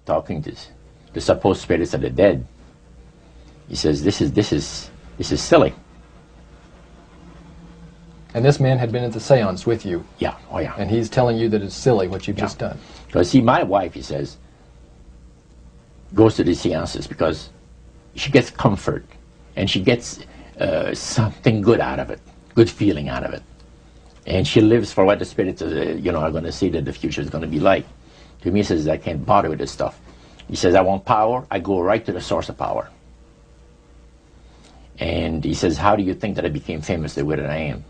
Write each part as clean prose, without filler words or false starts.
talking to the supposed spirits of the dead. He says, this is silly. And this man had been at the seance with you. Yeah, oh yeah. And he's telling you that it's silly what you've just done. Because see, my wife, he says, goes to these seances because she gets comfort and she gets something good out of it, good feeling out of it. And she lives for what the spirits are going to see that the future is going to be like. To me, he says, I can't bother with this stuff. He says, I want power. I go right to the source of power. And he says, how do you think that I became famous the way that I am?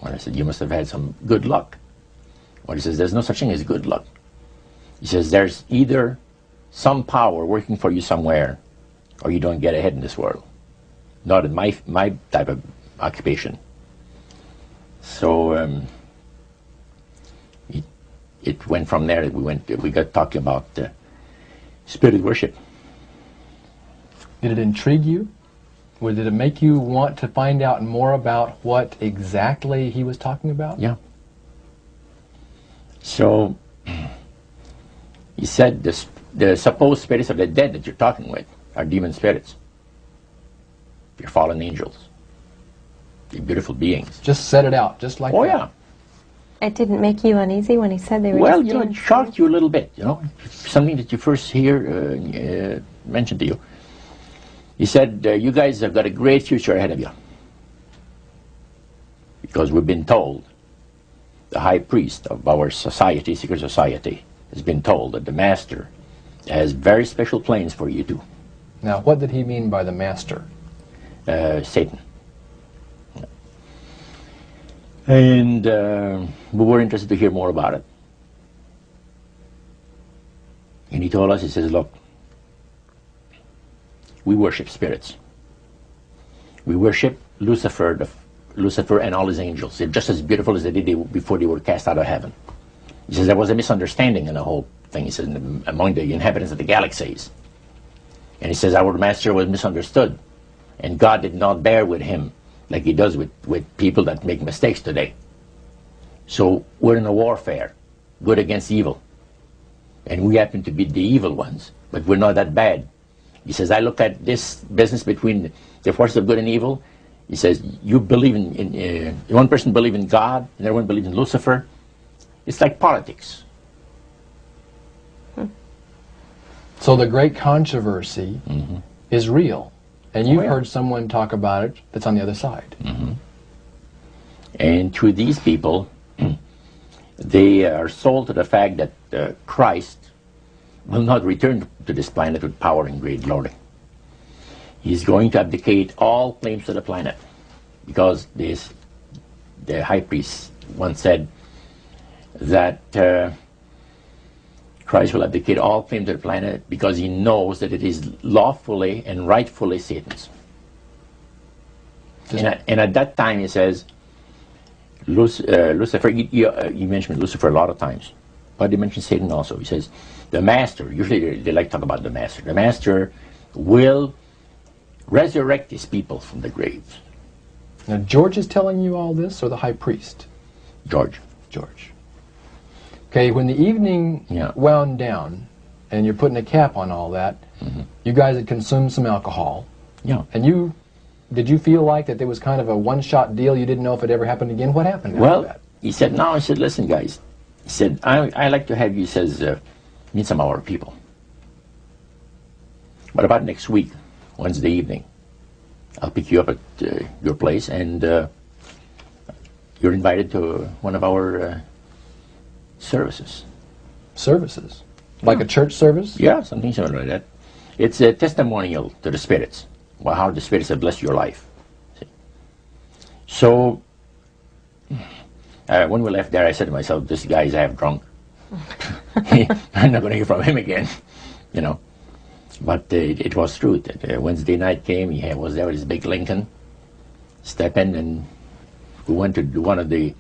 Well, I said, you must have had some good luck. Well, he says, there's no such thing as good luck. He says, there's either some power working for you somewhere, or you don't get ahead in this world. Not in my type of occupation. So it went from there. We got talking about spirit worship. Did it intrigue you? Or did it make you want to find out more about what exactly he was talking about? Yeah. So he said the supposed spirits of the dead that you're talking with are demon spirits. They're fallen angels. They're beautiful beings. Just set it out, just like that. Oh, yeah. It didn't make you uneasy when he said they were Well, just it shocked you a little bit, something that you first hear mentioned to you. He said, you guys have got a great future ahead of you. Because we've been told, the high priest of our society, secret society, has been told that the master has very special plans for you too. Now, what did he mean by the master? Satan. And we were interested to hear more about it. And he told us, he says, look, we worship spirits. We worship Lucifer and all his angels. They're just as beautiful as they did before they were cast out of heaven. He says there was a misunderstanding in the whole thing. He says among the inhabitants of the galaxies. And he says our master was misunderstood. And God did not bear with him like he does with people that make mistakes today. So we're in a warfare, good against evil. And we happen to be the evil ones, but we're not that bad. He says, I look at this business between the forces of good and evil. He says, you believe in one person believes in God, and everyone believes in Lucifer. It's like politics. So the great controversy is real. And you've heard someone talk about it that's on the other side. And to these people, they are sold to the fact that Christ will not return to this planet with power and great glory. He's going to abdicate all claims to the planet, because the high priest once said that Christ will abdicate all claim to the planet because he knows that it is lawfully and rightfully Satan's. And at that time, he says, Lucifer, you mentioned Lucifer a lot of times, but he mentions Satan also. He says, the master, usually they like to talk about the master will resurrect his people from the graves. Now, George is telling you all this, or the high priest? George. Okay, when the evening wound down, and you're putting a cap on all that, you guys had consumed some alcohol. Yeah. And did you feel like that there was kind of a one-shot deal? You didn't know if it ever happened again? What happened after that? He said, no, I said, listen, guys. He said, I like to have you, he says, meet some of our people. But about next week, Wednesday evening, I'll pick you up at your place, and you're invited to one of our services. Services? Like a church service? Yeah, something similar like that. It's a testimonial to the spirits, how the spirits have blessed your life. See? So, when we left there, I said to myself, this guy's half drunk. I'm not going to hear from him again, But it was true. Wednesday night came, he was there with his big Lincoln, step in, and we went to one of the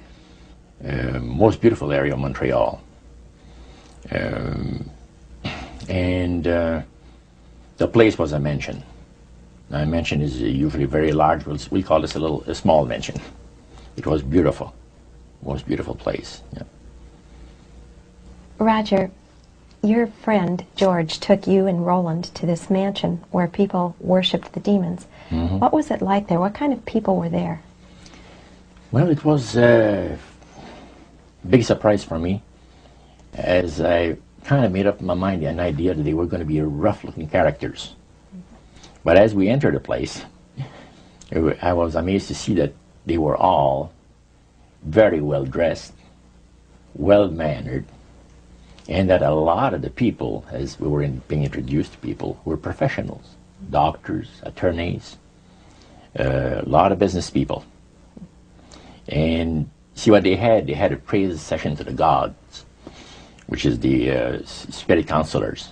most beautiful area of Montreal. And the place was a mansion. Now, a mansion is usually very large. We'll call this a small mansion. It was beautiful. Most beautiful place. Yeah. Roger, your friend George took you and Roland to this mansion where people worshipped the demons. What was it like there? What kind of people were there? Well, it was a big surprise for me, as I kind of made up my mind an idea that they were going to be rough-looking characters. But as we entered the place, I was amazed to see that they were all very well dressed, well mannered, and that a lot of the people, as we were being introduced to people, were professionals, doctors, attorneys, a lot of business people. And see what they had a praise session to the gods, which is the spirit counselors,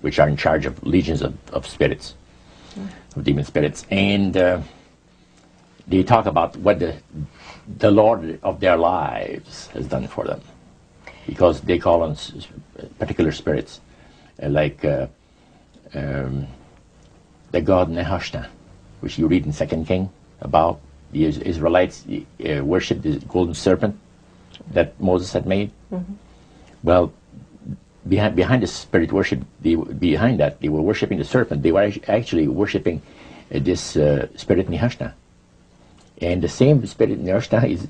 which are in charge of legions of spirits, of demon spirits. And they talk about what the Lord of their lives has done for them, because they call on particular spirits, like the god Nehushtan, which you read in 2 King about. The Israelites worshipped the golden serpent that Moses had made. Well, behind the spirit worship, behind that, they were worshipping the serpent. They were actually worshipping this spirit Nehushtan. And the same spirit Nehushtan is,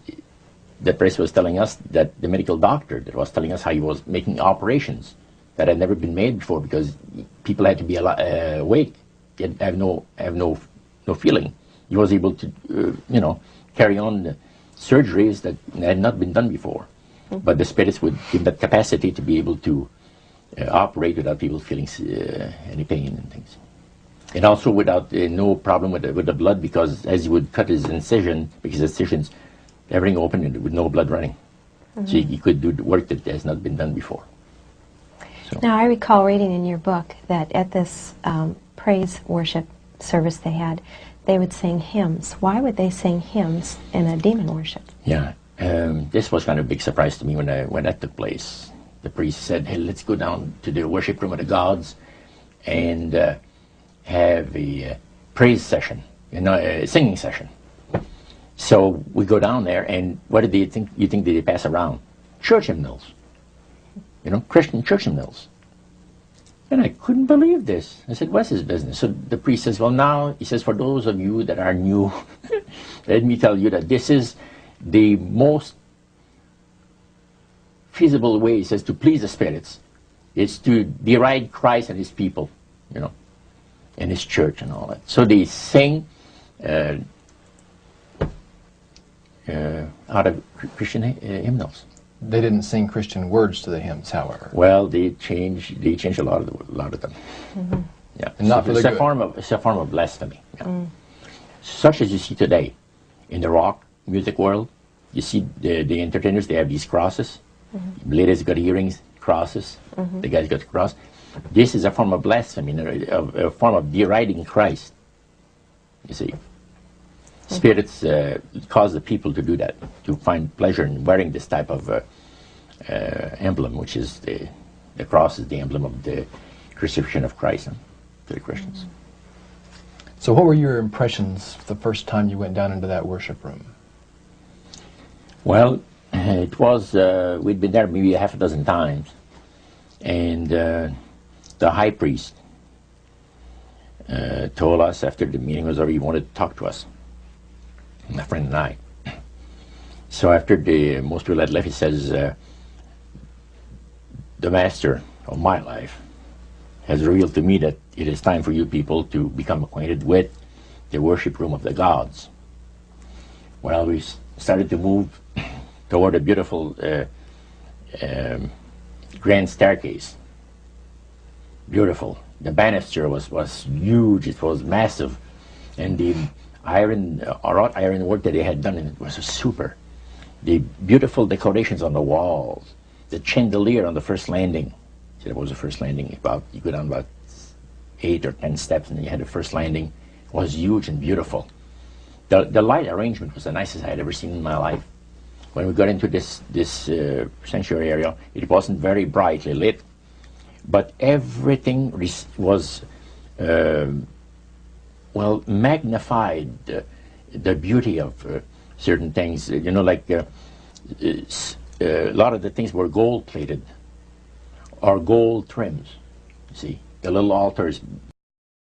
the priest was telling us, that the medical doctor that was telling us how he was making operations that had never been made before, because people had to be awake, have no feeling. He was able to, carry on the surgeries that had not been done before. But the spirits would give that capacity to be able to operate without people feeling any pain and things. And also without no problem with the blood, because as he would cut his incision, because his incisions, everything open and with no blood running. So he could do the work that has not been done before. So. Now, I recall reading in your book that at this praise worship service they had, they would sing hymns. Why would they sing hymns in a demon worship? Yeah, this was kind of a big surprise to me when that took place. The priest said, "Hey, let's go down to the worship room of the gods and have a praise session, a singing session." So we go down there, and what did you think they pass around? Church hymnals, Christian church hymnals. And I couldn't believe this. I said, "What's his business?" So the priest says, "Well, now," he says, "for those of you that are new, let me tell you that this is the most feasible way," he says, "to please the spirits. It's to deride Christ and his people, and his church and all that." So they sing out of Christian hymnals. They didn't sing Christian words to the hymns, however. Well, they changed a lot of them. Yeah, and not for the good. It's a form of blasphemy. Yeah. Such as you see today in the rock music world. You see the entertainers, they have these crosses. Ladies got earrings, crosses. The guys got the cross. This is a form of blasphemy, a form of deriding Christ. You see, spirits cause the people to do that, to find pleasure in wearing this type of emblem, which is the cross is the emblem of the crucifixion of Christ to the Christians. So what were your impressions the first time you went down into that worship room? Well, it was, we'd been there maybe a half a dozen times, and the high priest told us after the meeting was over, he wanted to talk to us, my friend and I. So after most people had left, he says, "The master of my life has revealed to me that it is time for you people to become acquainted with the worship room of the gods." Well, we started to move toward a beautiful grand staircase. Beautiful. The banister was huge. It was massive, and the wrought iron work that they had done in it was super. The beautiful decorations on the walls, the chandelier on the first landing. See, that was the first landing. You go down about 8 or 10 steps, and then you had the first landing. It was huge and beautiful. The light arrangement was the nicest I had ever seen in my life. When we got into this sanctuary area, it wasn't very brightly lit, but everything was magnified the beauty of certain things. Like a lot of the things were gold plated, are gold trims. You see, the little altars